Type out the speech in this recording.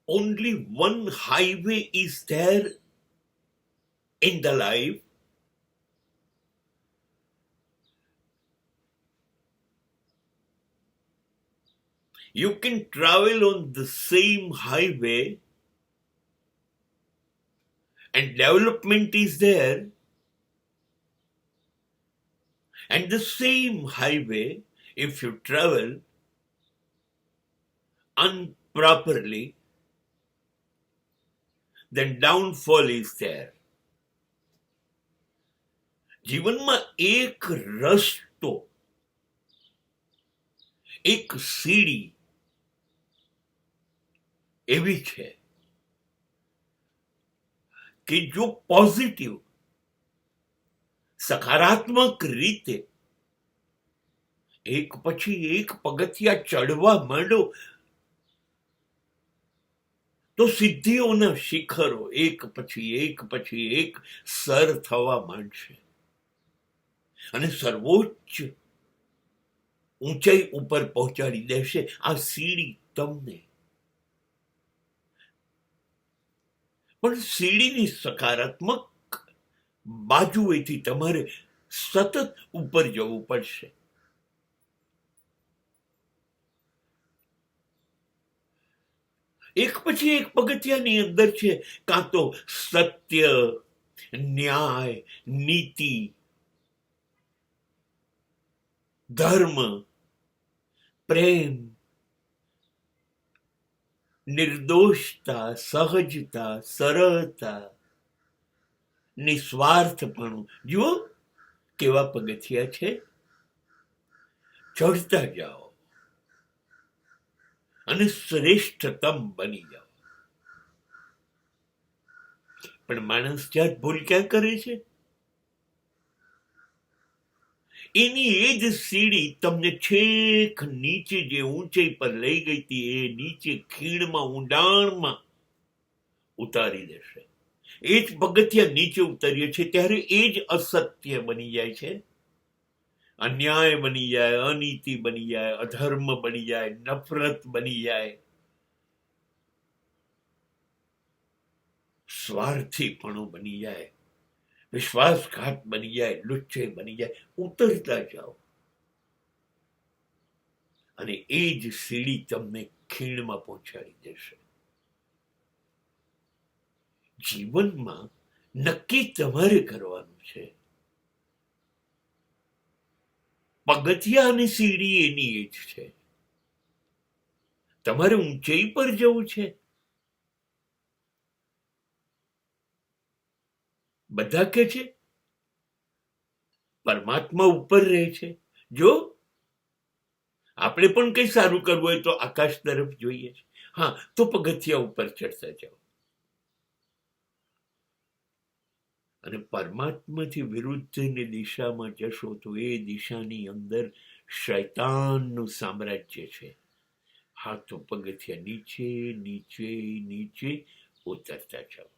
only one highway is there in the life. You can travel on the same highway and development is there, and the same highway, if you travel improperly, then downfall is there. જીવનમાં એક રસ્તો, એક સીડી એવી છે કે જો positive, સકારાત્મક રીતે એક પછી એક પગથિયા ચડવા માંડો તો સિદ્ધિઓના શિખરો એક પછી એક સર થવા માંડશે અને સર્વોચ્ચ ઊંચાઈ ઉપર પહોંચાડી દેશે આ સીડી તમને. પણ સીડીની સકારાત્મક બાજુએથી તમારે સતત ઉપર જવું પડશે. એક પછી એક પગથિયાની અંદર છે કાં તો સત્ય, ન્યાય, નીતિ, ધર્મ, પ્રેમ, નિર્દોષતા, સહજતા, સરળતા, નિસ્વાર્થપણું. જુઓ કેવા પગથિયા છે, ચડતા જાઓ અને શ્રેષ્ઠતમ બની જાઓ. પણ માણસ જાત ભૂલ ક્યાં કરે છે? એની એ જ સીડી તમને છેક નીચે જે ઊંચાઈ પર લઈ ગઈ હતી એ નીચે ખીણમાં ઊંડાણમાં ઉતારી દેશે. એ જ પગથિયા નીચે ઉતરીએ છે ત્યારે એ જ અસત્ય બની જાય છે, અન્યાય બની જાય, અનીતિ બની જાય, અધર્મ બની જાય, નફરત બની જાય, સ્વાર્થીપણું બની જાય, વિશ્વાસઘાત બની જાય, લુચ્ચે બની જાય. ઉતરતા જાઓ અને એ જ સીડી તમને ખીણમાં પહોંચાડી દેશે. જીવનમાં નક્કી તમારે કરવાનું છે. પગથિયા અને સીડી એની એ જ છે. તમારે ઊંચાઈ પર જવું છે. બધા કે છે પરમાત્મા ઉપર રહે છે. જો આપણે પણ કઈ સારું કરવું હોય તો આકાશ તરફ જોઈએ છે. હા, તો પગથિયા ઉપર ચડતા જાઓ અને પરમાત્માથી વિરુદ્ધની દિશામાં જશો તો એ દિશાની અંદર શૈતાનનું સામ્રાજ્ય છે. હા, તો પગથિયા નીચે નીચે નીચે ઉતરતા જાઓ.